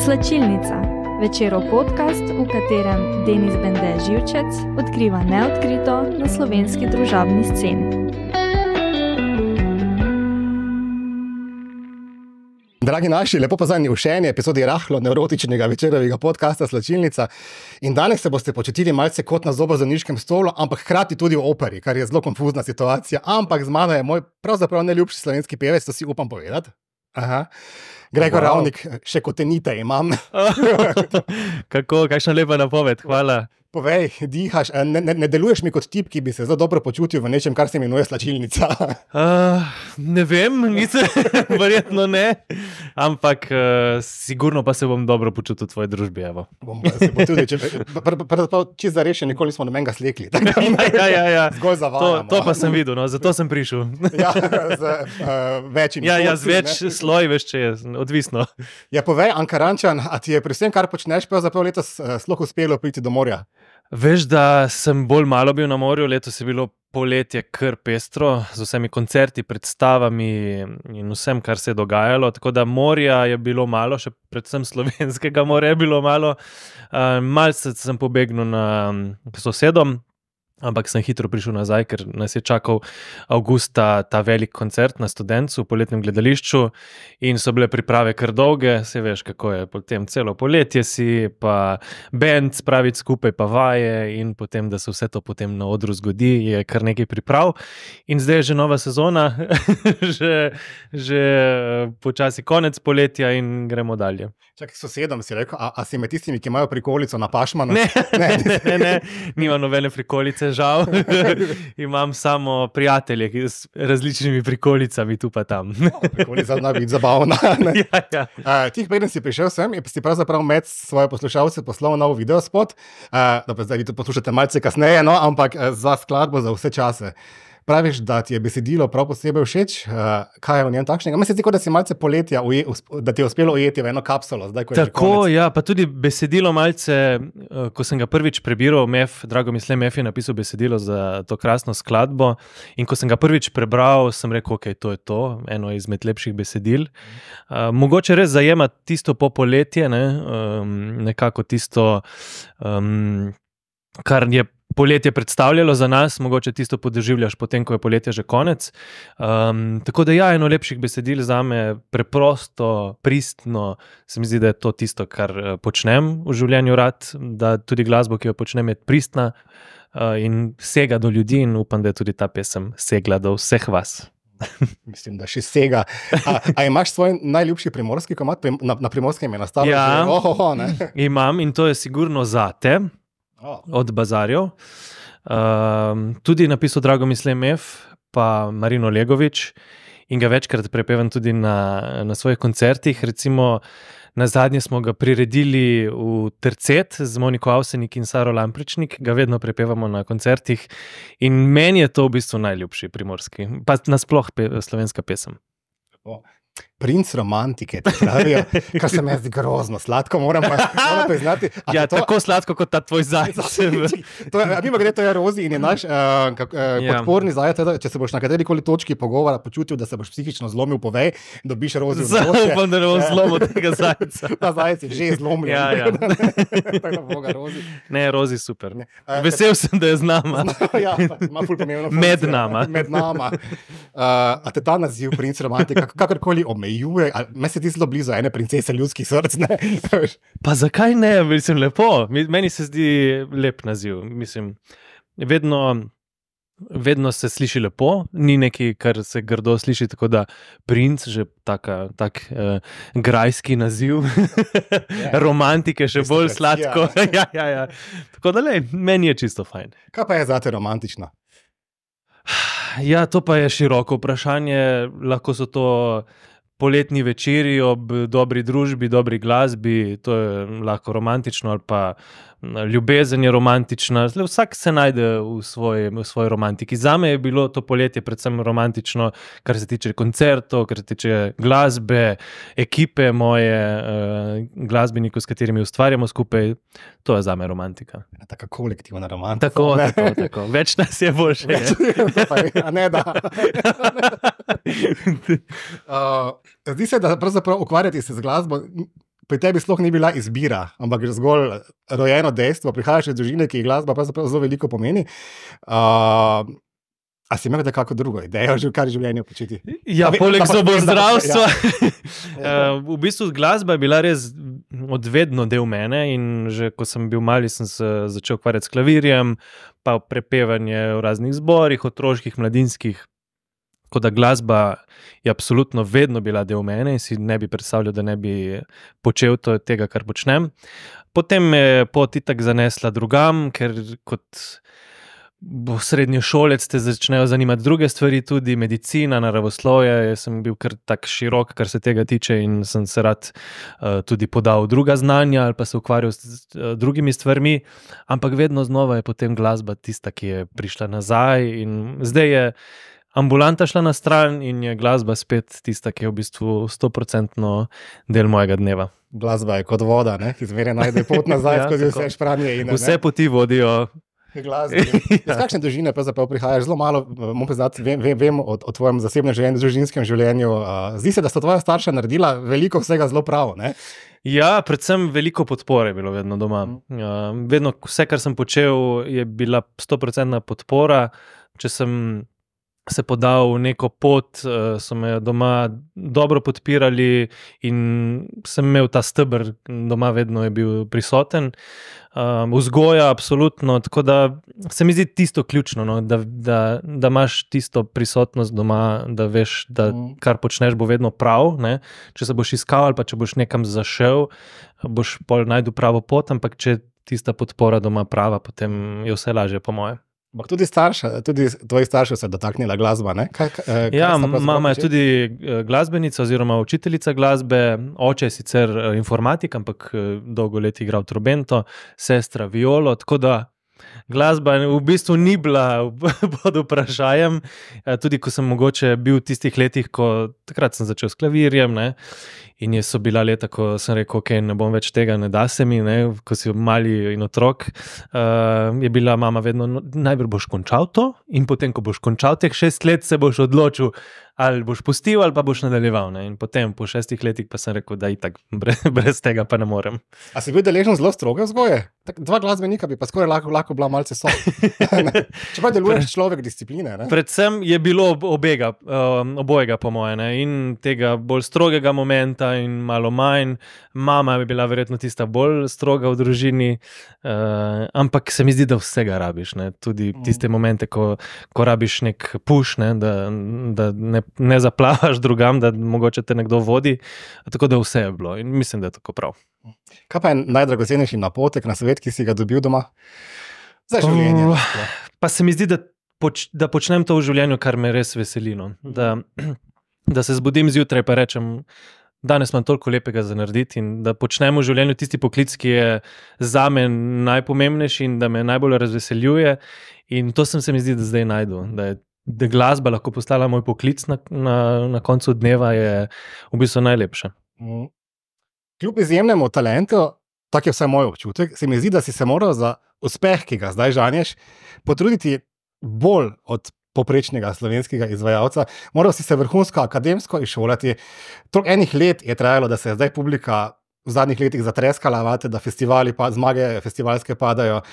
Slačilnica, večerov podcast, v katerem Denis Bende Živčec odkriva neodkrito na slovenski družabni sceni. Dragi naši, lepo pozdravljeni v še eni epizodi rahlo nevrotičnega večerovega podcasta Slačilnica. In danes se boste počutili malce kot na zobozdravniškem stolu, ampak hkrati tudi v operi, kar je zelo konfuzna situacija. Ampak z mano je moj pravzaprav najljubši slovenski pevec, to si upam povedati. Aha. Gregor Ravnik, še kotenite imam. Kako, kakšna lepa napoved, hvala. Povej, dihaš, ne deluješ mi kot tip, ki bi se zelo dobro počutil v nečem, kar se imenuje slačilnica. Ne vem, verjetno ne, ampak sigurno pa se bom dobro počutil v tvoji družbi, evo. Se bo tudi, čisto zares še nikoli nismo nobenega slekli. Ja. Zgolj zavajamo. To pa sem videl, no, zato sem prišel. Ja, z večjimi. Ja, z več sloj, veš, če je odvisno. Ja, povej, Ankarančan, a ti je pri vsem, kar počneš, pravzaprav letos sploh uspelo priti do morja? Veš, da sem bolj malo bil na morju, letos je bilo poletje kar pestro, z vsemi koncerti, predstavami in vsem, kar se je dogajalo, tako da morja je bilo malo, še predvsem slovenskega morja je bilo malo. Malce sem pobegnil na sosedom, ampak sem hitro prišel nazaj, ker nas je čakal avgusta ta velik koncert na Studencu v poletnem gledališču in so bile priprave kar dolge, se veš, kako je potem celo poletje si, pa band spraviti skupaj, pa vaje in potem, da se vse to potem na odru zgodi, je kar nekaj priprav. In zdaj je že nova sezona, že počasi konec poletja in gremo dalje. Čakaj, sosedom si rekel, a si med tistimi, ki imajo prikolico na Pašmanu? Ne, nima nobene prikolice, žal. Imam samo prijatelje, ki s različnimi prikolicami tu pa tam. Prikolica zna biti zabavna. Ja. Tih preden si prišel sem, si pravzaprav med svoje poslušalce poslal nov videospot, zdaj vi to poslušate malce kasneje, no, ampak za skladbo za vse čase. Praviš, da ti je besedilo prav posebej všeč, kaj je v njem takšnega? Meni se zdi, da si malce poletja, da ti je uspelo ujeti v eno kapsulo. Zdaj, ko je tako, ja, pa tudi besedilo malce, ko sem ga prvič prebiral, Dragomislav Mef je napisal besedilo za to krasno skladbo in ko sem ga prvič prebral, sem rekel, ok, to je to, eno izmed lepših besedil. Mogoče res zajema tisto po poletje, nekako tisto, kar je poletje predstavljalo za nas, mogoče tisto podoživljaš potem, ko je poletje že konec. Tako da ja, eno lepših besedil zame, preprosto, pristno, se mi zdi, da je to tisto, kar počnem v življenju rad, da tudi glasbo, ki jo počnem, je pristna in sega do ljudi in upam, da je tudi ta pesem segla do vseh vas. Mislim, da še sega. A imaš svoj najljubši primorski komad? Na Primorskem je nastalo? Ja, imam in to je sigurno Zate. Od Bazarjev. Tudi napisal Dragomislav Mef, pa Marino Legovič in ga večkrat prepevam tudi na svojih koncertih. Recimo, na zadnje smo ga priredili v Tercet z Moniko Avsenik in Saro Lampričnik, ga vedno prepevamo na koncertih in meni je to v bistvu najljubši primorski, pa nasploh slovenska pesem. Princ romantike, ti pravijo, kar se mi zdi grozno sladko, moram priznati. Ja, tako sladko kot ta tvoj zajec. Mimo grede, to je Rozi in je naš podporni zajec, če se boš na katerikoli točki pogovora počutil, da se boš psihično zlomil, povej, dobiš Rozi v noče. Upam, da ne bom zlomil tega zajca. Ta zajec je že zlomljen. Ja. Ne, Rozi super. Vesel sem, da je z nama. Ja, ima ful pomembno funkcijo. Med nama. A te ta naziv princ romantika, kakorkoli omejuje, me se ti zelo blizu ene princese ljudskih src, ne? Pa zakaj ne? Mislim, lepo. Meni se zdi lep naziv. Mislim, vedno se sliši lepo, ni nekaj, kar se grdo sliši, tako da princ, že tak grajski naziv, romantike še bolj sladko. Ja. Tako da meni je čisto fajn. Kaj pa je zate romantično? Ja, to pa je široko vprašanje, lahko so to poletni večeri ob dobri družbi, dobri glasbi, to je lahko romantično ali pa ljubezen je romantična. Vsak se najde v svoji romantiki. Zame je bilo to poletje predvsem romantično, kar se tiče koncertov, kar se tiče glasbe, ekipe moje, glasbenikov, s katerimi ustvarjamo skupaj. To je zame romantika. Taka kolektivna romantika. Tako. Več nas je boljše. A ne da. Zdi se, da pravzaprav ukvarjati se z glasbo pri tebi sploh ni bila izbira, ampak zgolj rojeno dejstvo, prihajaš iz družine, ki ji glasba pravzaprav zelo veliko pomeni. A si imel kako drugo idejo, kar življenje početi? Ja, poleg zobozdravstva. V bistvu glasba je bila res odvedno del mene in že ko sem bil mali, sem se začel ukvarjati s klavirjem, pa prepevanje v raznih zborih, otroških, mladinskih. Tako da glasba je absolutno vedno bila del mene in si ne bi predstavljal, da ne bi počel tega, kar počnem. Potem me je pot itak zanesla drugam, ker kot srednješolec te začnejo zanimati druge stvari, tudi medicina, naravoslovje. Jaz sem bil kar tak širok, kar se tega tiče in sem se rad tudi podal druga znanja ali pa se ukvarjal s drugimi stvarmi, ampak vedno znova je potem glasba tista, ki je prišla nazaj in zdaj je ambulanta šla na stran in je glasba spet tista, ki je v bistvu 100% del mojega dneva. Glasba je kot voda, ne? Ki zmeraj najde pot nazaj, ja, skozi vse špranje. Vse poti vodijo. Glasbi. Iz kakšne družine prihajaš? Zelo malo, moram priznati, vem o tvojem zasebnem življenju, družinskem življenju. Zdi se, da sta tvoja starša naredila veliko vsega zelo prav, ne? Ja, predvsem veliko podpore je bilo vedno doma. Vedno vse, kar sem počel, je bila 100% podpora. Če sem se podal v neko pot, so me doma dobro podpirali in sem imel ta steber, doma vedno je bil prisoten. Vzgoja, absolutno, tako da se mi zdi tisto ključno, no? da imaš tisto prisotnost doma, da veš, da kar počneš bo vedno prav, ne? Če se boš iskal ali pa če boš nekam zašel, boš pol najdu pravo pot, ampak če tista podpora doma prava, potem je vse lažje po moje. Ampak tudi tvoji starši se dotaknila glasba, ne? Ja, mama je tudi glasbenica oziroma učiteljica glasbe, oče je sicer informatik, ampak dolgo let igral trobento, sestra violo, tako da glasba v bistvu ni bila pod vprašajem, tudi ko sem mogoče bil v tistih letih, takrat sem začel s klavirjem, ne? In so bila leta, ko sem rekel, ok, ne bom več tega, ne da se mi, ne? Ko si mali in otrok, je bila mama vedno, najbolj boš končal to in potem, ko boš končal teh 6 let, se boš odločil, ali boš pustil ali pa boš nadaljeval, ne? In potem po 6 letih pa sem rekel, da itak brez tega pa ne morem. A si bil deležen zelo stroge vzgoje? Dva glasbenika bi pa skoraj lahko bila malce so. Čeprav deluješ človek discipline, ne? Predvsem je bilo obojega po moje, ne? In tega bolj strogega momenta in malo manj. Mama je bila verjetno tista bolj stroga v družini, ampak se mi zdi, da vsega rabiš, ne? Tudi tiste momente, ko rabiš nek push, ne? Da ne zaplavaš drugam, da mogoče te nekdo vodi, tako da vse je bilo in mislim, da je tako prav. Kaj pa je najdragocenejši napotek na svet, ki si ga dobil doma? Za življenje. Pa se mi zdi, da počnem to v življenju, kar me res veseli, no? Da se zbudim zjutraj pa rečem, danes imam toliko lepega za narediti in da počnem v življenju tisti poklic, ki je zame najpomembnejši in da me najbolj razveseljuje, in to se mi zdi, da zdaj najdu, da glasba lahko postala moj poklic na koncu dneva, je v bistvu najlepše. Kljub izjemnemu talentu, tak je vsaj moj občutek, se mi zdi, da si se moral za uspeh, ki ga zdaj žanješ, potruditi bolj od poprečnega slovenskega izvajalca. Moral si se vrhunsko akademsko izšolati. Toliko enih let je trajalo, da se je zdaj publika v zadnjih letih zatreskala, da zmage festivalske padajo,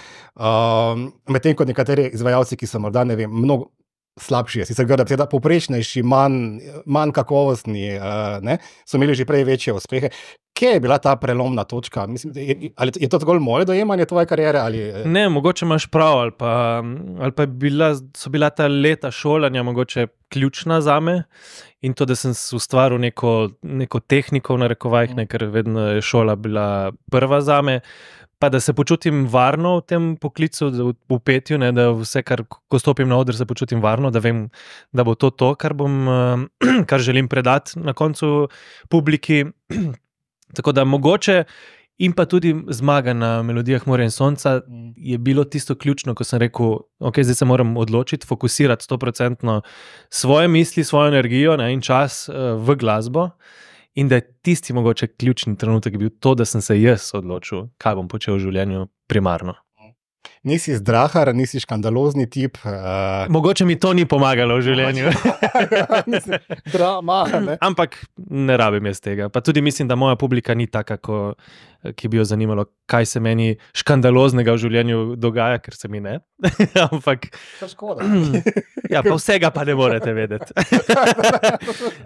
medtem ko nekateri izvajalci, ki so morda, ne vem, mnogo slabši, sicer grda beseda, poprečnejši, manj kakovostni, ne, so imeli že prej večje uspehe. Kje je bila ta prelomna točka? Mislim, ali je to zgolj moje dojemanje tvoje kariere? Ne, mogoče imaš prav, ali pa so bila ta leta šolanja mogoče ključna zame in to, da sem ustvaril neko tehniko v narekovajih, ker vedno je šola bila prva zame, pa da se počutim varno v tem poklicu, v petju, ne, da vse, ko stopim na oder, se počutim varno, da vem, da bo to, kar želim predati na koncu publiki. Tako da mogoče in pa tudi zmaga na Melodijah morja in sonca je bilo tisto ključno, ko sem rekel, ok, zdaj se moram odločiti, fokusirati 100% svoje misli, svojo energijo, ne, in čas v glasbo. In da je tisti mogoče ključni trenutek bil to, da sem se jaz odločil, kaj bom počel v življenju primarno. Nisi zdrahar, nisi škandalozni tip. Mogoče mi to ni pomagalo v življenju. Drama. Ne? Ampak ne rabim jaz tega. Pa tudi mislim, da moja publika ni taka, ki bi jo zanimalo, kaj se meni škandaloznega v življenju dogaja, ker se mi ne. Ampak škoda. Ja, pa vsega pa ne morete vedeti.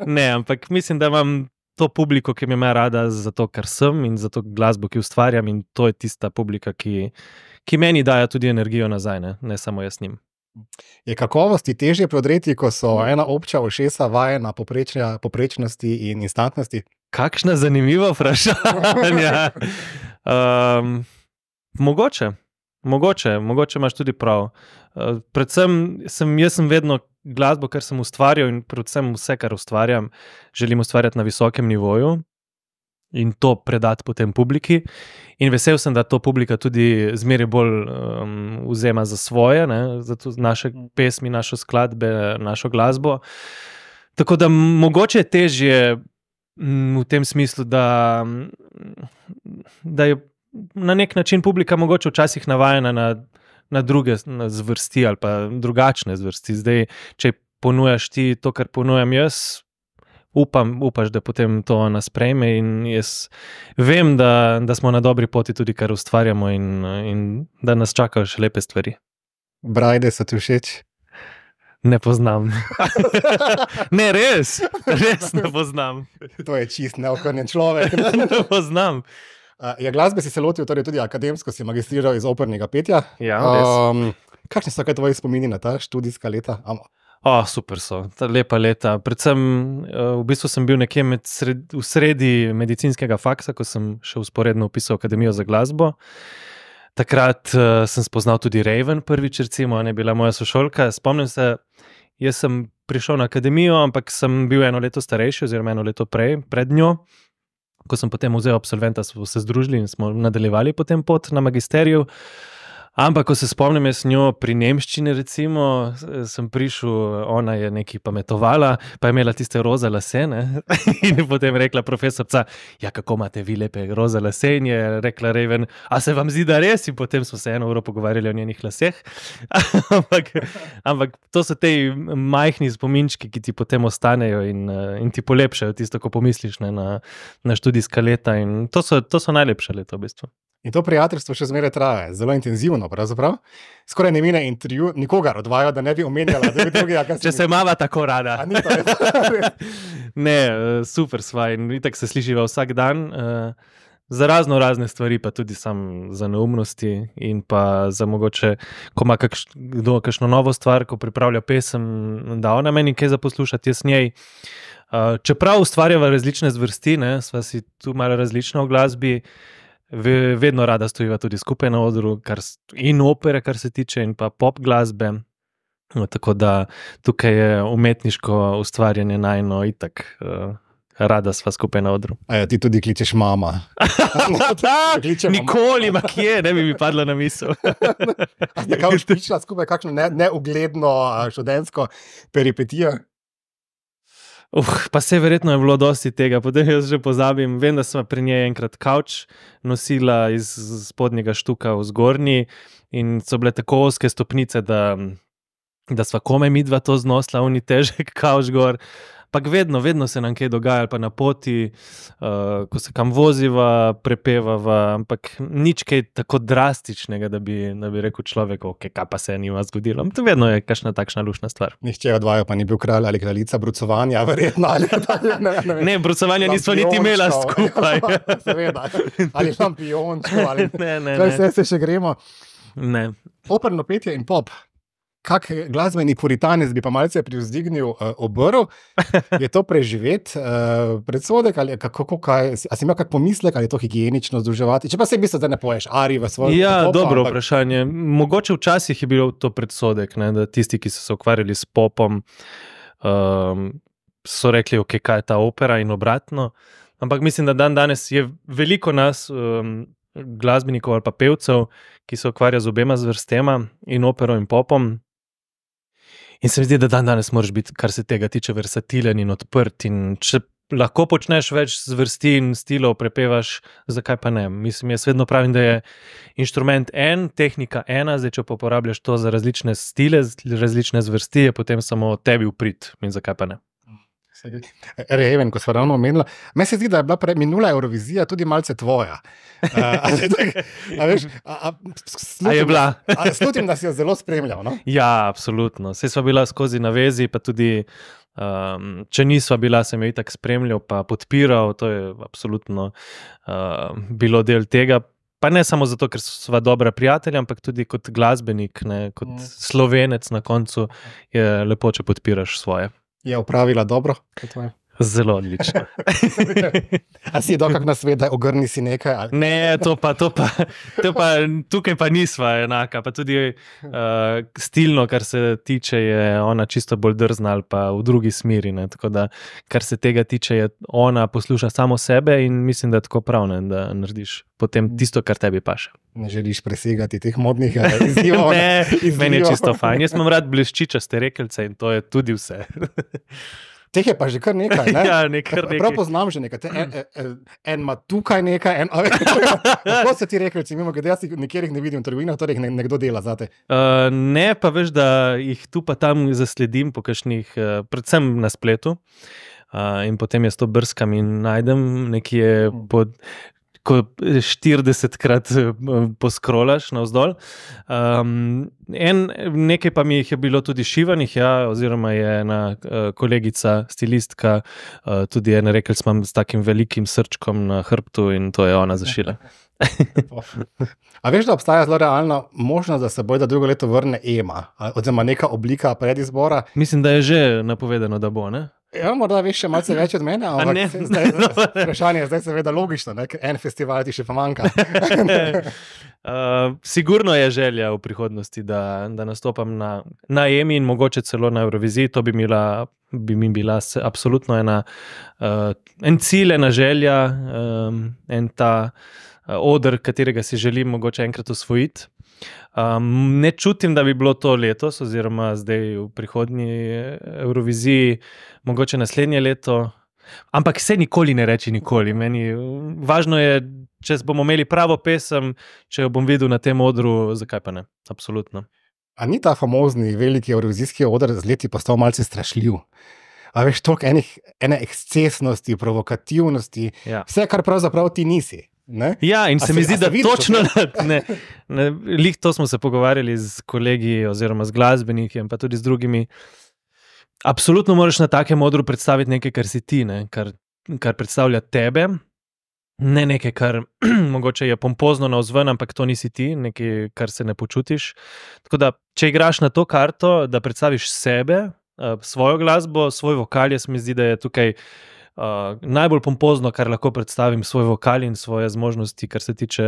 Ne, ampak mislim, da imam to publiko, ki me ima rada zato, ker sem in zato glasbo, ki ustvarjam, in to je tista publika, ki meni daje tudi energijo nazaj, ne samo jaz njim. Je kakovosti težje prodreti, ko so ena obča ušesa vajena poprečnosti in instantnosti? Kakšna zanimiva vprašanja. Mogoče imaš tudi prav. Predvsem jaz sem vedno glasbo, kar sem ustvarjal, in predvsem vse, kar ustvarjam, želim ustvarjati na visokem nivoju in to predati potem publiki. In vesel sem, da to publika tudi zmeraj bolj vzema za svoje, zato naše pesmi, naše skladbe, našo glasbo. Tako da mogoče je težje v tem smislu, da je na nek način publika mogoče včasih navajena na druge zvrsti ali pa drugačne zvrsti. Zdaj, če ponujaš ti to, kar ponujam jaz, upaš, da potem to ona sprejme, in jaz vem, da smo na dobri poti tudi, kar ustvarjamo, in da nas čakajo še lepe stvari. Brajde so ti všeč? Ne poznam. Ne, res ne poznam. To je čist neokrnjen človek. Ne poznam. Glasbe si se lotil, torej tudi akademsko si magistriral iz opernega petja. Ja, res. Kakšni so kaj tvoji spomini na ta študijska leta? Super so, ta lepa leta. Predvsem, v bistvu sem bil nekje v sredi medicinskega faksa, ko sem še vzporedno vpisal Akademijo za glasbo. Takrat sem spoznal tudi Raven prvič, recimo, ona je bila moja sošolka. Spomnim se, jaz sem prišel na akademijo, ampak sem bil 1 leto starejši, oziroma 1 leto pred njo. Ko sem potem vzel absolventa, smo se združili in smo nadaljevali potem pot na magisteriju. Ampak, ko se spomnim jaz njo pri nemščini, recimo, sem prišel, ona je nekaj pametovala, pa je imela tiste roza lase, in je potem rekla profesorca, ja, kako imate vi lepe roza lase, in je rekla Raven, a se vam zdi, da res? In potem smo se 1 uro pogovarjali o njenih laseh. Ampak to so te majhni spominčki, ki ti potem ostanejo in ti polepšajo tisto, ko pomisliš na študijska leta, in to so najlepša leta v bistvu. In to prijateljstvo še zmeraj traja, zelo intenzivno pravzaprav. Skoraj ne mine intervju nikogar od vaju, da ne bi omenjala, da bi drugega, kaj Če se imava tako rada. Ne, super sva in itak se slišiva vsak dan. Za razne stvari, pa tudi sam za neumnosti in pa za mogoče, ko ima kdo kakšno novo stvar, ko pripravlja pesem, da ona meni kaj za poslušati, jaz njej. Čeprav ustvarjava različne zvrsti, sva si tu malo različna v glasbi, vedno rada stojiva tudi skupaj na odru, in opere, kar se tiče, in pa pop glasbe. Tako da tukaj je umetniško ustvarjanje najno itak. Rada sva skupaj na odru. Ti tudi kličeš mama? Nikoli, ma kje, ne bi mi padla na misel. Nekaj špičila skupaj kakšno neugledno študentsko peripetijo? Pa se verjetno je bilo dosti tega, potem jaz že pozabim. Vem, da sva pri njej enkrat kavč nosila iz spodnjega štuka v zgornji in so bile tako ozke stopnice, da sva komaj midva to znosla, oni težek kavč gor. Ampak vedno se nam kaj dogaja, pa na poti, ko se kam voziva, prepevava, ampak nič kaj tako drastičnega, da bi rekel človek, ok, kaj pa se nima zgodilo. To vedno je kakšna takšna lušna stvar. Nihče od vaju pa ni bil kralj ali kraljica brucovanja, verjetno. Ne, brucovanja nismo niti imela skupaj. Seveda, ali šampiončko, ali ne. Vse se še gremo. Ne. Operno petje in pop. Kak glasbeni puritanec bi pa malce privzdignil obrv, je to preživeti predsodek ali kaj, a si imel kak pomislek, ali je to higienično združevati, če pa se v bistvu ne poješ ari v svojem popu, dobro vprašanje. Mogoče včasih je bilo to predsodek, da tisti, ki so se ukvarjali s popom, so rekli, ok, kaj je ta opera in obratno, ampak mislim, da danes je veliko nas glasbenikov ali pa pevcev, ki se ukvarja z obema zvrstema, in opero in popom. In se mi zdi, da danes moraš biti, kar se tega tiče, versatilen in odprt, in če lahko počneš več zvrsti in stilov, prepevaš, zakaj pa ne. Mislim, jaz vedno pravim, da je inštrument en, tehnika ena, zdaj če pa uporabljaš to za različne stile, različne zvrsti, je potem samo tebi v prid in zakaj pa ne. Reven, ko smo ravno omenili. Meni se zdi, da je bila minula Eurovizija tudi malce tvoja. Je bila? Slutim, da si jo zelo spremljal. No? Ja, absolutno. Saj sva bila skozi navezi, pa tudi če nisva bila, sem jo itak spremljal, pa podpiral, to je absolutno bilo del tega. Pa ne samo zato, ker sva dobra prijatelja, ampak tudi kot glasbenik, ne, kot Slovenec na koncu je lepo, če podpiraš svoje. Je upravila dobro? Zelo odlično. A si dokak nasvet, da ogrni si nekaj? Ali? Ne, to pa tukaj pa nisva enaka, pa tudi stilno, kar se tiče, je ona čisto bolj drzna ali pa v drugi smeri, ne? Tako da, kar se tega tiče, je ona posluša samo sebe in mislim, da je tako prav, ne? Da narediš potem tisto, kar tebi paše. Ne želiš presegati teh modnih izzivov? Ne, meni je čisto fajn. Jaz imam rad bleščičaste rekelce in to je tudi vse. Teh je pa že kar nekaj, ne? Ja, nekaj. Prav poznam že nekaj. En ima tukaj nekaj, kako se ti rekelci, mimo glede, jaz nekjer jih ne vidim v trgovinah, torej jih nekdo dela zate. Ne, pa veš, da jih tu pa tam zasledim po kakšnih, predvsem na spletu, in potem jaz to brskam in najdem nekje ko 40-krat poskrolaš navzdol. Nekaj pa mi jih je bilo tudi šivanih, ja, oziroma je ena kolegica, stilistka, tudi ena rekelc imam s takim velikim srčkom na hrbtu in to je ona zašila. A veš, da obstaja zelo realna možnost, da se bojda drugo leto vrne EMA, oziroma neka oblika predizbora? Mislim, da je že napovedano, da bo, ne? Ja, morda veš še malce več od mene, ampak vprašanje je zdaj seveda logično, ne? Ker en festival ti še pa manjka. Sigurno je želja v prihodnosti, da nastopam na EMI in mogoče celo na Euroviziji. To bi mi bila absolutno en cilj, ena želja, en ta oder, katerega si želim mogoče enkrat osvojiti. Ne čutim, da bi bilo to letos oziroma zdaj v prihodnji Euroviziji, mogoče naslednje leto, ampak se nikoli ne reči nikoli. Meni važno je, če bomo imeli pravo pesem, če jo bom videl na tem odru, zakaj pa ne, absolutno. A ni ta famozni veliki eurovizijski oder z leti postal malce strašljiv? A veš, toliko ene ekscesnosti, provokativnosti, ja. Vse, kar pravzaprav ti nisi. Ne? Ja, in se mi zdi, da točno lih to smo se pogovarjali z kolegi oziroma z glasbeniki in pa tudi z drugimi. Absolutno moraš na takem odru predstaviti nekaj, kar si ti, ne? Kar predstavlja tebe, ne nekaj, kar mogoče je pompozno navzven, ampak to nisi ti, nekaj, kar se ne počutiš. Tako da, če igraš na to karto, da predstaviš sebe, svojo glasbo, svoj vokal, jaz mi zdi, da je tukaj najbolj pompozno, kar lahko predstavim, svoj vokal in svoje zmožnosti, kar se tiče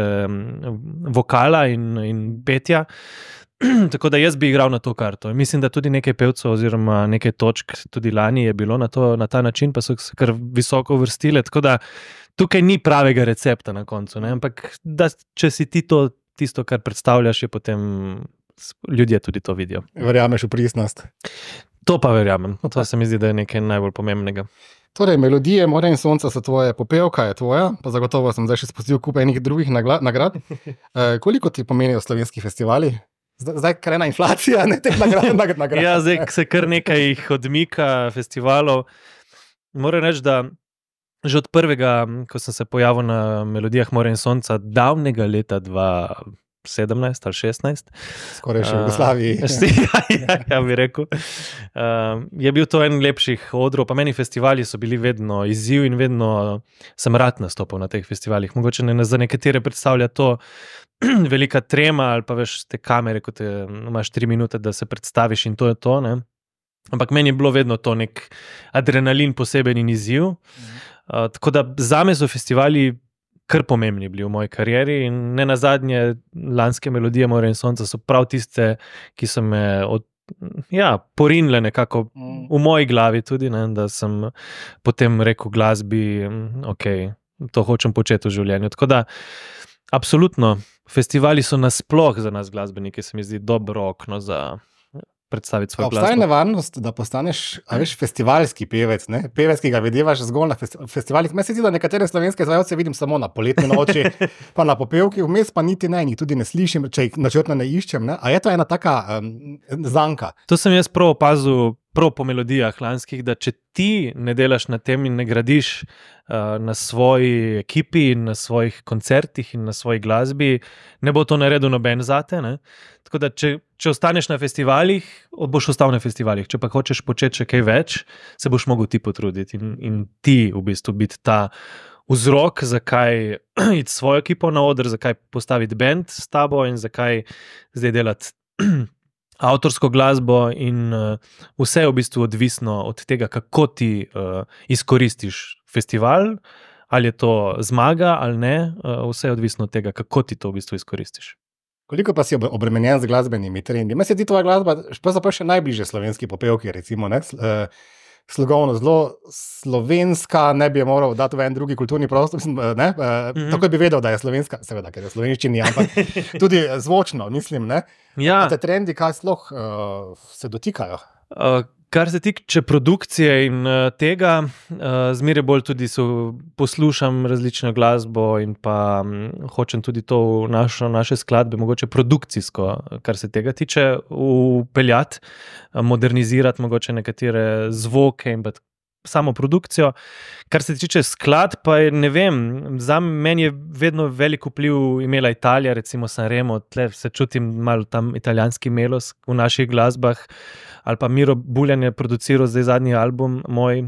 vokala in petja. Tako da jaz bi igral na to karto. Mislim, da tudi nekaj pevcev oziroma nekaj točk tudi lani je bilo na ta način, pa so se kar visoko uvrstile. Tako da tukaj ni pravega recepta na koncu, ne? Ampak da, če si ti tisto, kar predstavljaš, je potem ljudje tudi to vidijo. Verjameš v pristnost? To pa verjamem. To se mi zdi, da je nekaj najbolj pomembnega. Torej, melodije Morja in sonca so tvoje, popevka je tvoja, pa zagotovo sem zdaj še spustil kup enih drugih nagrad. Koliko ti pomenijo slovenski festivali? Zdaj kar ena inflacija, ne teh nagrad. Ja, zdaj se kar nekaj jih odmika festivalov. Moram reči, da že od prvega, ko sem se pojavil na melodijah Morja in sonca, davnega leta 2017 ali 16. Skoraj še v Jugoslaviji. Ja, bi rekel. Je bil to en lepših odrov, pa meni festivali so bili vedno izziv in vedno sem rad nastopil na teh festivalih. Mogoče za nekatere predstavlja to velika trema ali pa veš te kamere, ko imaš 3 minute, da se predstaviš in to je to, ne? Ampak meni je bilo vedno to nek adrenalin poseben in izziv. Tako da zame so festivali kar pomembni bili v moji karieri in ne nazadnje lanske melodije Morja in sonca so prav tiste, ki so me porinile nekako v moji glavi tudi, ne, da sem potem rekel glasbi, ok, to hočem početi v življenju. Tako da, absolutno, festivali so nasploh za nas glasbenike, se mi zdi dobro okno za predstaviti svoj Obstaja glasbo. nevarnost, da postaneš, festivalski pevec, ne? Pevec, ki ga vidiš zgolj na festivalih. Meni se zdi, da nekatere slovenske izvajalce vidim samo na Poletni noči, pa na Popevki, vmes pa niti ne, jih tudi ne slišim, če jih načrtno ne iščem. Ne? A je to ena taka zanka? To sem jaz prav opazil po melodijah lanskih, da če ti ne delaš na tem in ne gradiš na svoji ekipi in na svojih koncertih in na svoji glasbi, ne bo to naredil noben zate. Ne? Tako da, če ostaneš na festivalih, boš ostal na festivalih. Če pa hočeš početi še kaj več, se boš mogel ti potruditi in ti v bistvu biti ta vzrok, zakaj iti s svojo ekipo na oder, zakaj postaviti band s tabo in zakaj zdaj delati avtorsko glasbo in vse je v bistvu odvisno od tega, kako ti izkoristiš festival, ali je to zmaga ali ne, vse je odvisno od tega, kako ti to v bistvu izkoristiš. Koliko pa si obremenjen z glasbenimi trendi? Meni se zdi tvoja glasba pravzaprav še najbližje slovenski popevki, recimo, ne? Slogovno zelo slovenska, ne bi je moral dati v en drugi kulturni prostor, ne? Tako bi vedel, da je slovenska, seveda, ker je slovenščini, ampak tudi zvočno, mislim, ne? Ja. A te trendi kaj sploh se dotikajo? Kar se tiče produkcije in tega, zmeraj bolj tudi poslušam različno glasbo in pa hočem tudi to v naše skladbe, mogoče produkcijsko, kar se tega tiče, upeljati, modernizirati mogoče nekatere zvoke in pa samo produkcijo. Kar se tiče skladb, pa ne vem, za meni je vedno velik vpliv imela Italija, recimo Sanremo, tle se čutim malo tam italijanski melos v naših glasbah, ali pa Miro Buljan je produciral zdaj zadnji album moj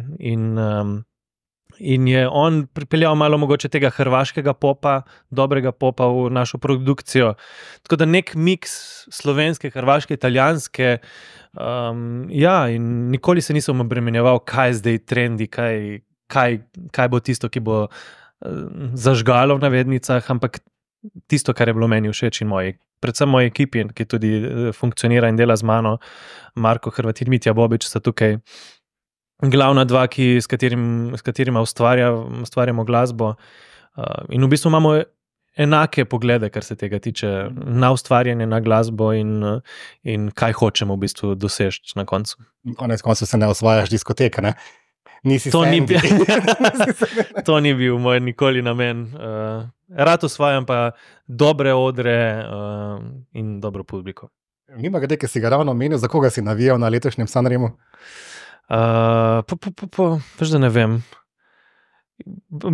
in je on pripeljal malo mogoče tega hrvaškega popa, dobrega popa v našo produkcijo. Tako da nek miks slovenske, hrvaške, italijanske, in nikoli se nisem obremenjeval, kaj je zdaj trendi, kaj bo tisto, ki bo zažgalo v navednicah, ampak tisto, kar je bilo meni všeč in predvsem moji ekipi, ki tudi funkcionira in dela z mano, Marko Hrvat in Mitja Bobič, sta tukaj glavna dva, s katerima ustvarjamo glasbo. In v bistvu imamo enake poglede, kar se tega tiče, na ustvarjanje, na glasbo in kaj hočemo v bistvu doseči na koncu. Konec koncev se ne osvajaš diskoteke, ne? To ni bil moj nikoli namen. Rad osvajam pa dobre odre in dobro publiko. Mimo grede, ki si ga ravno omenil, za koga si navijal na letošnjem Sanremu? Veš, da ne vem.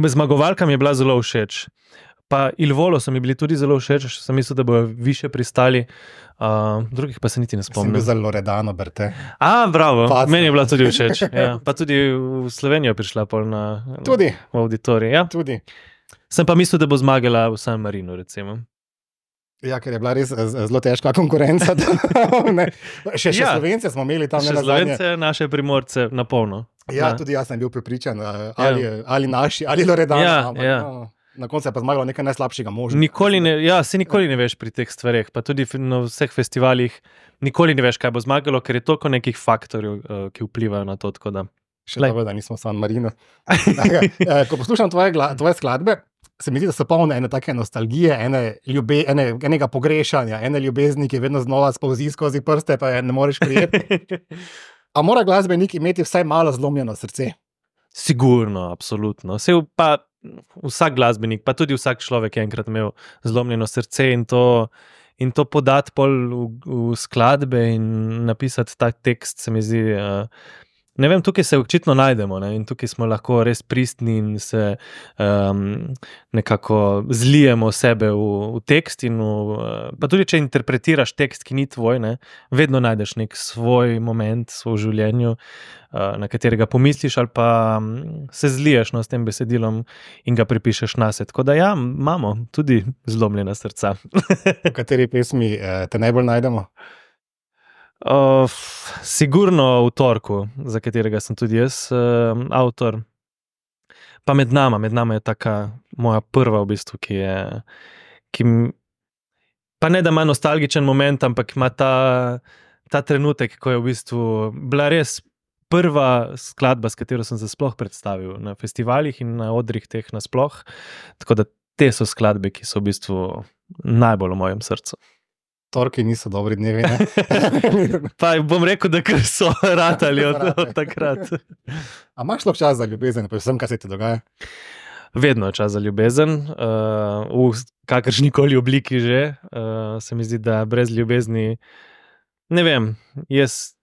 Zmagovalka mi je bila zelo všeč. Pa Il Volo so mi bili tudi zelo všeč, sem mislil, da bojo više pristali, drugih pa se niti ne spomnim. Sem bil za Loredano Berte. Bravo, meni je bila tudi všeč. Ja. Pa tudi v Slovenijo prišla pol v auditorij. Ja. Tudi. Sem pa mislil, da bo zmagala v San Marinu, recimo. Ja, ker je bila res zelo težka konkurenca. Še Slovence smo imeli tam. Še Slovence, naše Primorce, na polno. Ja, tudi jaz sem bil prepričan, ali naši, ali Loredano. Na koncu je pa zmagalo nekaj najslabšega možnega. Nikoli ne veš pri teh stvareh, pa tudi na vseh festivalih, nikoli ne veš, kaj bo zmagalo, ker je toliko nekih faktorjev, ki vplivajo na to. Še dobro, da nismo San Marino. Ko poslušam tvoje skladbe, se mi zdi, da so polne ene take nostalgije, enega pogrešanja, ene ljubezni, ki vedno znova spolzi skozi prste, pa je ne moreš prijeti. A mora glasbenik imeti vsaj malo zlomljeno srce? Sigurno, absolutno. Pa vsak glasbenik, pa tudi vsak človek je enkrat imel zlomljeno srce in to podati pol v skladbe in napisati ta tekst, se mi zdi, ne vem, tukaj se očitno najdemo, ne? In tukaj smo lahko res pristni in se nekako zlijemo sebe v tekst in pa tudi, če interpretiraš tekst, ki ni tvoj, ne? Vedno najdeš nek svoj moment v življenju, na katerega pomisliš ali pa se zliješ s tem besedilom in ga pripišeš nase. Tako da imamo tudi zlomljena srca. V kateri pesmi te najbolj najdemo? Sigurno v Torku, za katerega sem tudi jaz avtor. Pa Med nama je taka moja prva v bistvu, ki pa ne da ima nostalgičen moment, ampak ima ta trenutek, ko je v bistvu bila res prva skladba, s katero sem se sploh predstavil na festivalih in na odrih teh nasploh. Tako da te so skladbe, ki so v bistvu najbolj v mojem srcu. torki niso dobri dnevi, ne? Pa bom rekel, da kar so ratali od takrat. A imaš sploh čas za ljubezen, pa vsem, kaj se ti dogaja? Vedno je čas za ljubezen, v kakršnikoli obliki že. Se mi zdi, da brez ljubezni, ne vem, jaz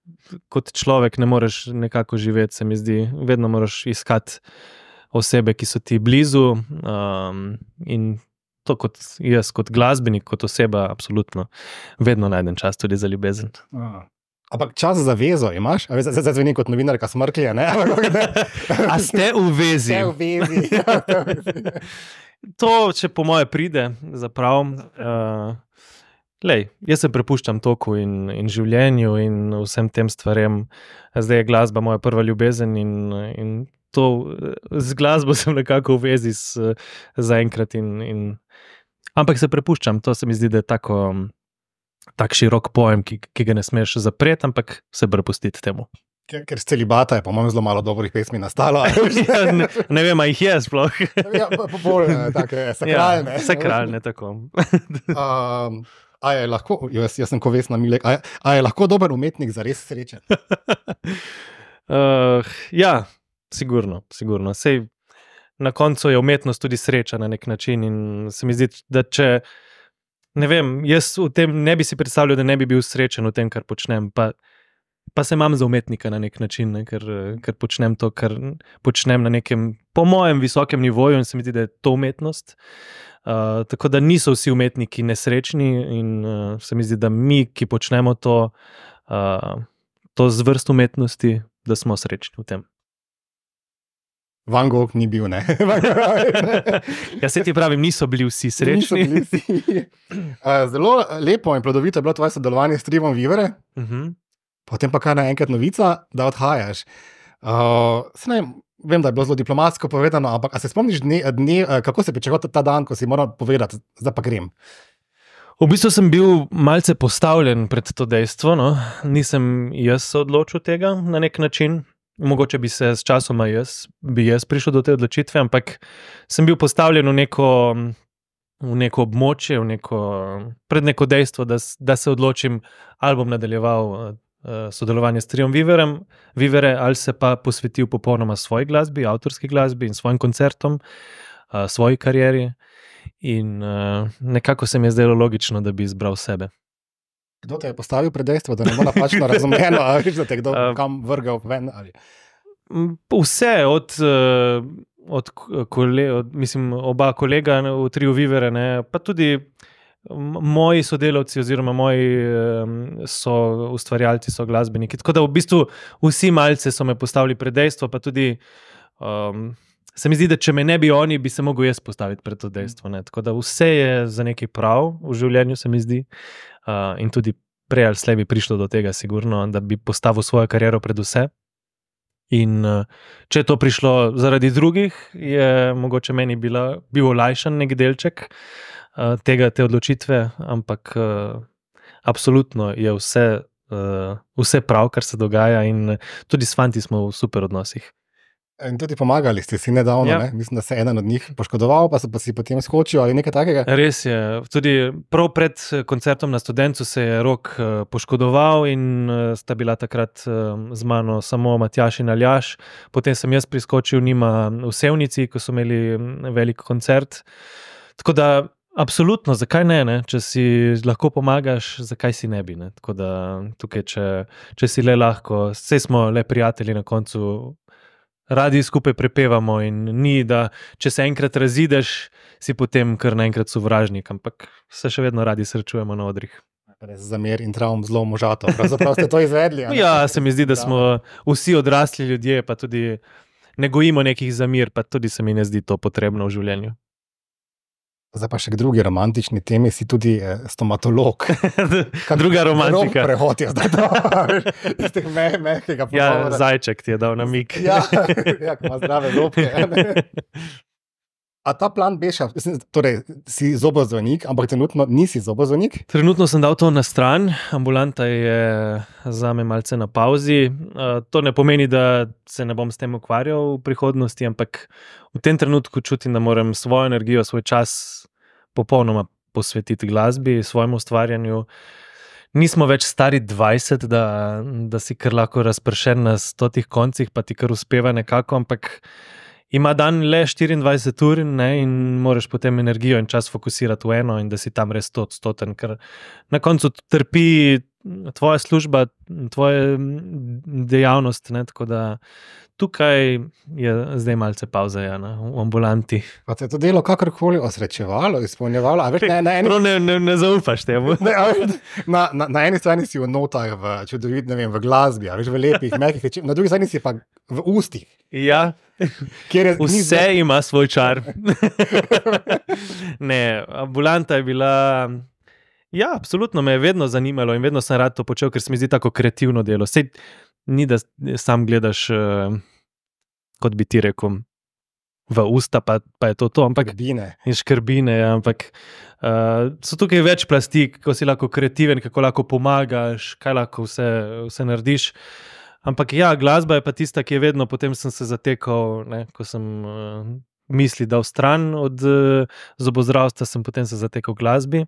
kot človek ne moreš nekako živeti, se mi zdi. Vedno moraš iskati osebe, ki so ti blizu, in to kot jaz, kot glasbenik, kot oseba, absolutno vedno najdem čas tudi za ljubezen. Ampak čas za vezo imaš? Zdaj zveni kot novinarka Smrklja, ne? A ste v vezi? Ste v vezi. To, če po moje pride, zaprav. Jaz se prepuščam toku in življenju in vsem tem stvarem. Zdaj je glasba moja prva ljubezen in to, z glasbo sem nekako v vezi zaenkrat ampak se prepuščam, to se mi zdi, da je tak širok pojem, ki ga ne smeš zapreti, ampak se prepustiti temu. Ker z celibata je, po mojem, zelo malo dobrih pesmi nastalo. Ne vem, a jih je sploh. Ja, bolj take sakralne. Ja, sakralne, tako. A je lahko, jaz sem ko Vesna Milek, a je lahko dober umetnik zares srečen? Ja, sigurno. Sej na koncu je umetnost tudi sreča na nek način in se mi zdi, da če, ne vem, jaz v tem ne bi si predstavljal, da ne bi bil srečen v tem, kar počnem, pa se imam za umetnika na nek način, ne, ker počnem to, kar počnem na nekem, po mojem, visokem nivoju in se mi zdi, da je to umetnost. Tako da niso vsi umetniki nesrečni in se mi zdi, da mi, ki počnemo to zvrst umetnosti, da smo srečni v tem. Van Gogh ni bil, ne? Ja, se ti pravim, niso bili vsi srečni. Niso bili vsi. Zelo lepo in plodovito je bilo tvoje sodelovanje s Trivom Vivere, potem pa kar naenkrat novica, da odhajaš. Vem, da je bilo zelo diplomatsko povedano, ampak a se spomniš kako se pričakoval ta dan, ko si moral povedati, zdaj pa grem? V bistvu sem bil malce postavljen pred to dejstvo, no. Nisem jaz se odločil tega na nek način. Mogoče bi se s časoma jaz prišel do te odločitve, ampak sem bil postavljen v neko območje, pred neko dejstvo, da se odločim, ali bom nadaljeval sodelovanje s Triom Vivere, ali se pa posvetil popolnoma svoji glasbi, avtorski glasbi in svojim koncertom, svoji karieri. In nekako se mi je zdelo logično, da bi izbral sebe. Kdo te je postavil pred dejstvo, da ne bo napačno razumljeno, ali da te kdo kam vrgal ven? Ali? Vse, mislim, oba kolega v Triu Vivere, ne, pa tudi moji sodelavci oziroma moji so ustvarjalci, so glasbeniki. Tako da v bistvu vsi malce so me postavili pred dejstvo, pa tudi se mi zdi, da če me ne bi oni, bi se mogel jaz postaviti pred to dejstvo. Ne. Tako da vse je za nekaj prav v življenju, se mi zdi. In tudi prej ali slej bi prišlo do tega, sigurno, da bi postavil svojo kariero pred vse. In če je to prišlo zaradi drugih, je mogoče meni bil olajšan nek delček te odločitve, ampak absolutno je vse prav, kar se dogaja in tudi s fanti smo v super odnosih. In tudi pomagali ste si nedavno, Ja. ne? Mislim, da se eden od njih poškodoval, pa si potem skočil ali nekaj takega. Res je, tudi prav pred koncertom na Studencu se je Rok poškodoval in sta bila takrat z mano samo Matjaž in Aljaž. Potem sem jaz priskočil njima v Sevnici, ko so imeli velik koncert. Tako da absolutno, zakaj ne? Če si lahko pomagaš, zakaj si ne bi? Ne? Tako da tukaj, če si le lahko, saj smo le prijatelji na koncu, radi skupaj prepevamo in ni, da če se enkrat razideš, si potem kar naenkrat sovražnik, ampak se še vedno radi srečujemo na odrih. Zamer in travm zelo možato. Pravzaprav ste to izvedli. A ne? Ja, se mi zdi, da smo vsi odrasli ljudje, pa tudi ne gojimo nekih zamir, pa tudi se mi ne zdi to potrebno v življenju. Zdaj pa še k drugi romantični temi, si tudi stomatolog. Druga romantika. Rok prehod je zdaj to, iz teh mehkega Ja, pogovora. zajček ti je dal namig. Ja, ko ima zdrave zobke. A ta plan beša, torej si zobozdravnik, ampak trenutno nisi zobozdravnik? Trenutno sem dal to na stran, ambulanta je zame malce na pauzi. To ne pomeni, da se ne bom s tem ukvarjal v prihodnosti, ampak v tem trenutku čutim, da moram svojo energijo, svoj čas popolnoma posvetiti glasbi, svojemu ustvarjanju. Nismo več stari 20, da si kar lahko razpršen na 100 koncih, pa ti kar uspeva nekako, ampak ima dan le 24 ur, ne, in moraš potem energijo in čas fokusirati v eno in da si tam res 100%, ker na koncu trpi tvoja služba, tvoja dejavnost, ne, tako da tukaj je zdaj malce pauza, ja, v ambulanti. Pa te je to delo kakorkoli osrečevalo, izpolnjevalo? A veš, ne zaupaš temu. Na eni strani si v notah, v čudovit, ne vem, v glasbi, a veš, v lepih, mehkih rečih, na drugi strani si pa v ustih. Ja, vse ima svoj čar. Ne, ambulanta je bila... Ja, absolutno me je vedno zanimalo in vedno sem rad to počel, ker se mi zdi tako kreativno delo. Sej ni, da sam gledaš, kot bi ti rekel, v usta, pa je to, ampak... Škrbine, ja, ampak so tukaj več plasti, kako si lahko kreativen, kako lahko pomagaš, kaj lahko vse narediš. Ampak ja, glasba je pa tista, ki je vedno, potem sem se zatekal, ne, ko sem misli dal stran od zobozdravstva, sem potem se zatekal glasbi.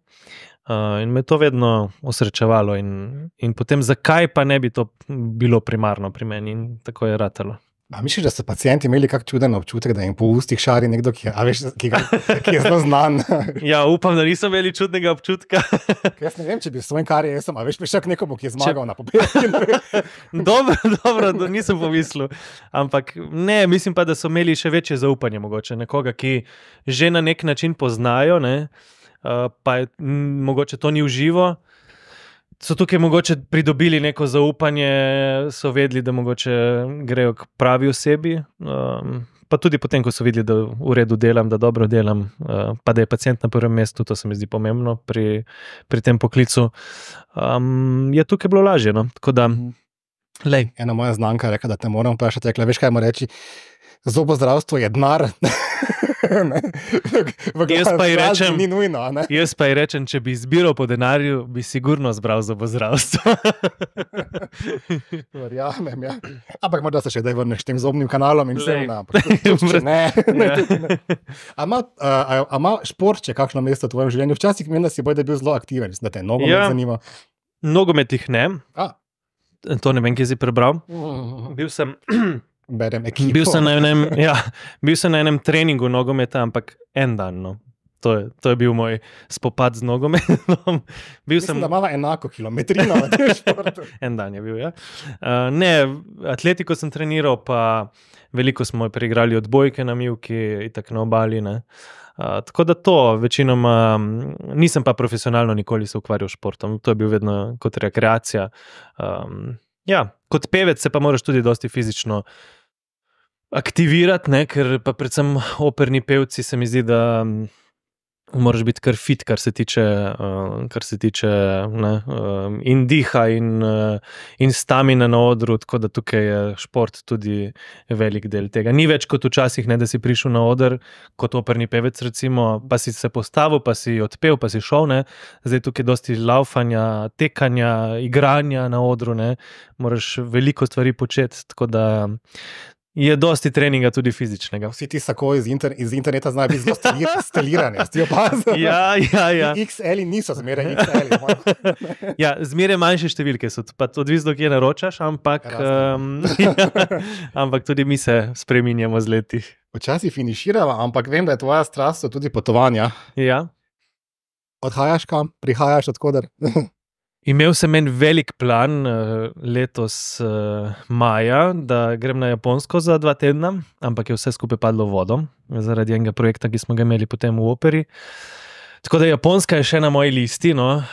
In me je to vedno osrečevalo in potem zakaj pa ne bi to bilo primarno pri meni in tako je ratalo. A misliš, da so pacienti imeli kak čuden občutek, da jim po ustih šari nekdo, ki je zelo znan? Ja, upam, da niso imeli čudnega občutka. Jaz ne vem, če bi v svojem karieri prišel k nekomu, ki je zmagal na pobedi. Dobro, nisem pomislil. Ampak ne, mislim pa, da so imeli še večje zaupanje mogoče nekoga, ki že na nek način poznajo, ne, pa je, mogoče to ni v živo. So tukaj mogoče pridobili neko zaupanje, so vedeli, da mogoče grejo k pravi osebi, pa tudi potem, ko so videli, da v redu delam, da dobro delam, pa da je pacient na prvem mestu, to se mi zdi pomembno pri tem poklicu, je tukaj bilo lažje, no, tako da, lej. Ena moja znanka je rekla, da te moram vprašati, rekla, veš kaj mu reči, zobozdravstvo je denar. Jaz pa ji rečem, ni nujno, če bi izbiral po denarju, bi sigurno zbral zobozdravstvo. Verjamem, ja. Ampak morda se še daj vrneš tem zobnim kanalom in vsem ne. A ima šport še kakšno mesto v tvojem življenju? Včasih meni, da si boj, da je bil zelo aktiven, da te nogomet zanima. Nogomet jih ne. To ne vem, kje si prebral. Bil sem na enem treningu nogometa, ampak en dan, no. To je bil moj spopad z nogometom. Mislim, da imava enako kilometrino v tem športu. En dan je bil, ja. Ne, atletiko sem treniral, pa veliko smo preigrali odbojke na mivki, itak na obali, ne. Tako da to, večinoma, nisem pa profesionalno nikoli se ukvarjal s športom, to je bil vedno kot rekreacija. Ja, kot pevec se pa moraš tudi dosti fizično aktivirati, ne, ker pa predvsem operni pevci se mi zdi, da moraš biti kar fit, kar se tiče ne, in diha in stamina na odru, tako da tukaj je šport tudi velik del tega. Ni več kot včasih, ne, da si prišel na oder kot operni pevec recimo, pa si se postavil, pa si odpel, pa si šel, ne. Zdaj tukaj dosti laufanja, tekanja, igranja na odru, ne. Moraš veliko stvari početi, tako da je dosti treninga tudi fizičnega. Vsi ti sakoji iz interneta znajo biti zelo stilirani, si opazil? Ja. XL-i niso zmeraj XL-i. Ja, zmeraj manjše številke so, pa odvisno, kje naročaš, ampak tudi mi se spreminjamo z leti. Včasih finiširava, ampak vem, da je tvoja strast tudi potovanja. Ja. Odhajaš kam? Prihajaš odkoder? Imel sem en velik plan letos maja, da grem na Japonsko za 2 tedna, ampak je vse skupaj padlo v vodo, zaradi enega projekta, ki smo ga imeli potem v operi. Tako da Japonska je še na moji listi, no.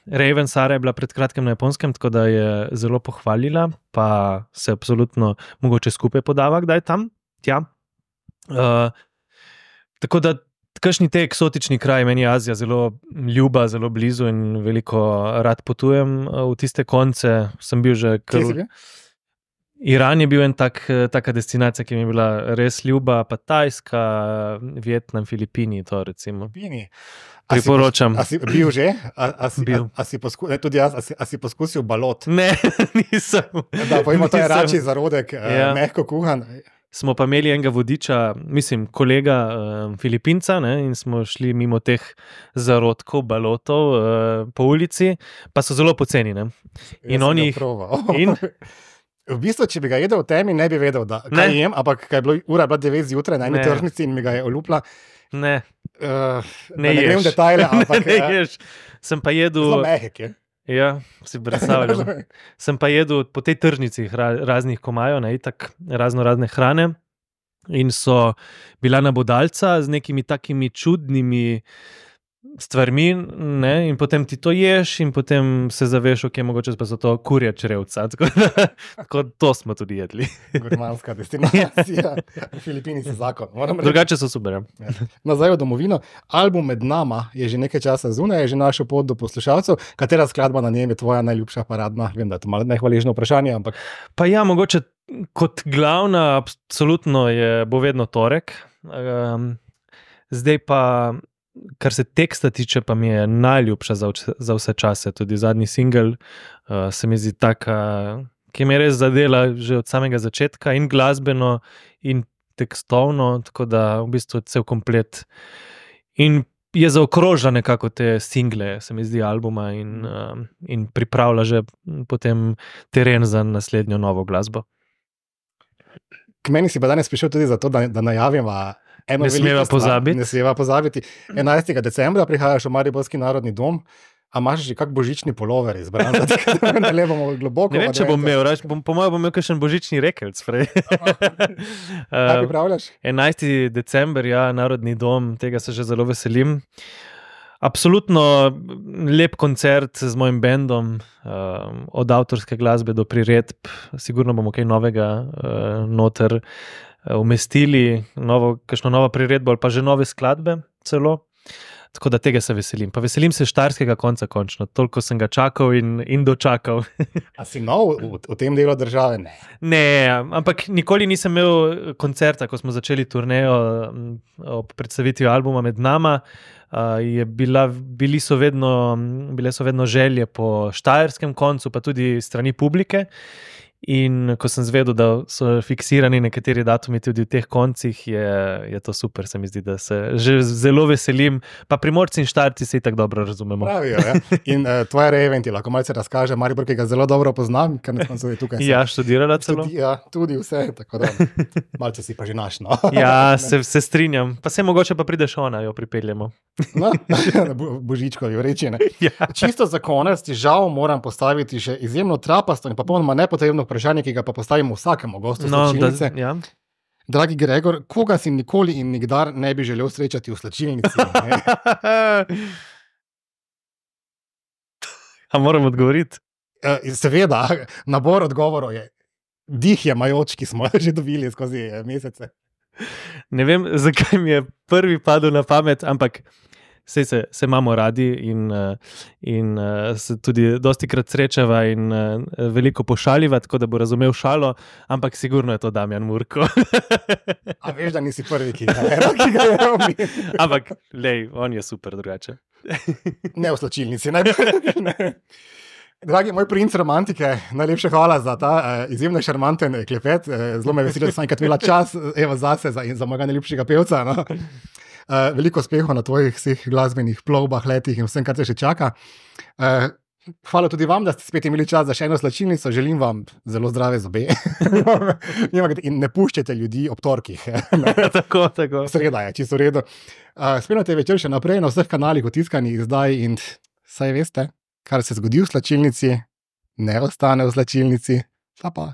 Raven Sara je bila pred kratkim na Japonskem, tako da je zelo pohvalila, pa se absolutno mogoče skupaj podava kdaj tam, tja. Tako da kakšni te eksotični kraji, meni je Azija zelo ljuba, zelo blizu in veliko rad potujem v tiste konce. Sem bil že Iran je bil en taka destinacija, ki mi je bila res ljuba, pa Tajska, Vietnam, Filipini, to recimo. Priporočam. A si bil že? Bil. Tudi jaz, a si poskusil balot? Ne, nisem. Da, pojmo, to je račji zarodek, mehko kuhan. smo pa imeli enega vodiča, mislim, kolega Filipinca, ne, in smo šli mimo teh zarodkov, balotov po ulici, pa so zelo poceni. Ne. In oni jih... V bistvu, če bi ga jedel v temi, ne bi vedel, kaj jem, ampak kaj je bilo, ura je bila 9 zjutraj na eni tržnici in mi ga je olupla. Ne grem v detajle, ampak... ne ješ. Sem pa jedel... Zelo mehek je. Ja, si predstavljam. Sem pa jedel po tej tržnici raznih komajo, ne, itak razne hrane in so bila nabodalca z nekimi takimi čudnimi stvarmi, ne, in potem ti to ješ in potem se zaveš, ok, mogoče pa so to kurja črevca. Tako to smo tudi jedli. Gurmanska destinacija. Filipini so zakon. Drugače so super. Ja. Nazaj v domovino. Album Med nama je že nekaj časa zunaj, je že našel pot do poslušalcev. Katera skladba na njem je tvoja najljubša paradna? Vem, da je to malo nehvaležno vprašanje, ampak... Pa ja, mogoče kot glavna absolutno bo vedno Torek. Zdaj pa... Kar se teksta tiče, pa mi je najljubša za vse čase. Tudi zadnji singel se mi zdi taka, ki me je res zadela že od samega začetka, in glasbeno, in tekstovno, tako da v bistvu cel komplet. In je zaokrožila nekako te single, se mi zdi, albuma in pripravlja že potem teren za naslednjo novo glasbo. K meni si pa danes prišel tudi zato, da najaviva Ne smeva pozabiti. Ne smeva pozabiti. 11. decembra prihajaš v Mariborski narodni dom, a imaš že kak božični polover izbran, da ne bomo globoko. Ne vem, če bom imel, po mojem bom imel kakšen božični rekelc. Kaj pripravljaš? 11. december, ja, narodni dom, tega se že zelo veselim. Absolutno lep koncert z mojim bendom, od avtorske glasbe do priredb, sigurno bomo kaj novega noter umestili, kakšno novo priredbo ali pa že nove skladbe celo, tako da tega se veselim. Pa veselim se Štajerskega konca končno, toliko sem ga čakal in dočakal. A si nov v tem delu države? Ne, ampak nikoli nisem imel koncerta, ko smo začeli turnejo ob predstavitvi albuma Med nama. Bile so vedno želje po štajerskem koncu, pa tudi strani publike. In ko sem zvedel, da so fiksirani nekateri datumi tudi v teh koncih, je to super, se mi zdi, da se že zelo veselim. Pa Primorci in Štajerci se itak dobro razumemo. Pravijo, ja. In tvoje reventi, lahko malce razkaže, Maribor, ki ga zelo dobro poznam, ker na koncu je tukaj. Ja, študirala celo. Tudi vse, tako da malce si pa že naš, no. Ja, se strinjam. Pa se mogoče pa prideš ona, jo pripeljemo. No, Božičkovi vreči, ne. Ja. Čisto za konec ti žal moram postaviti še izjemno trapasto in pa popolnoma nepotrebno vprašanje, ki ga pa postavimo vsakemu gostu slačilnice. Ja. Dragi Gregor, koga si nikoli in nikdar ne bi želel srečati v slačilnici? A moram odgovoriti? Seveda, nabor odgovorov je dih je majoč, ki smo že dobili skozi mesece. Ne vem, zakaj mi je prvi padel na pamet, ampak se imamo radi in se tudi dostikrat srečava in veliko pošaliva, tako da bo razumel šalo, ampak sigurno je to Damjan Murko. A veš, da nisi prvi, ki ga je omenil. Ampak, lej, on je super drugače. Ne v slačilnici, ne. Dragi moj princ romantike, najlepša hvala za ta izjemno šarmanten klepet. Zelo me veseli, da sem enkrat imela čas zase za mojega najljubšega pevca. No. Veliko uspehov na tvojih vseh glasbenih plovbah, letih in vsem, kar te še čaka. Hvala tudi vam, da ste spet imeli čas za še eno slačilnico. Želim vam zelo zdrave zobe. In ne puščajte ljudi ob torkih. Tako. Sreda je, čisto v redu. Spremljate večer še naprej na vseh kanalih otiskanih zdaj in saj veste, kar se zgodi v slačilnici, ne ostane v slačilnici. Pa.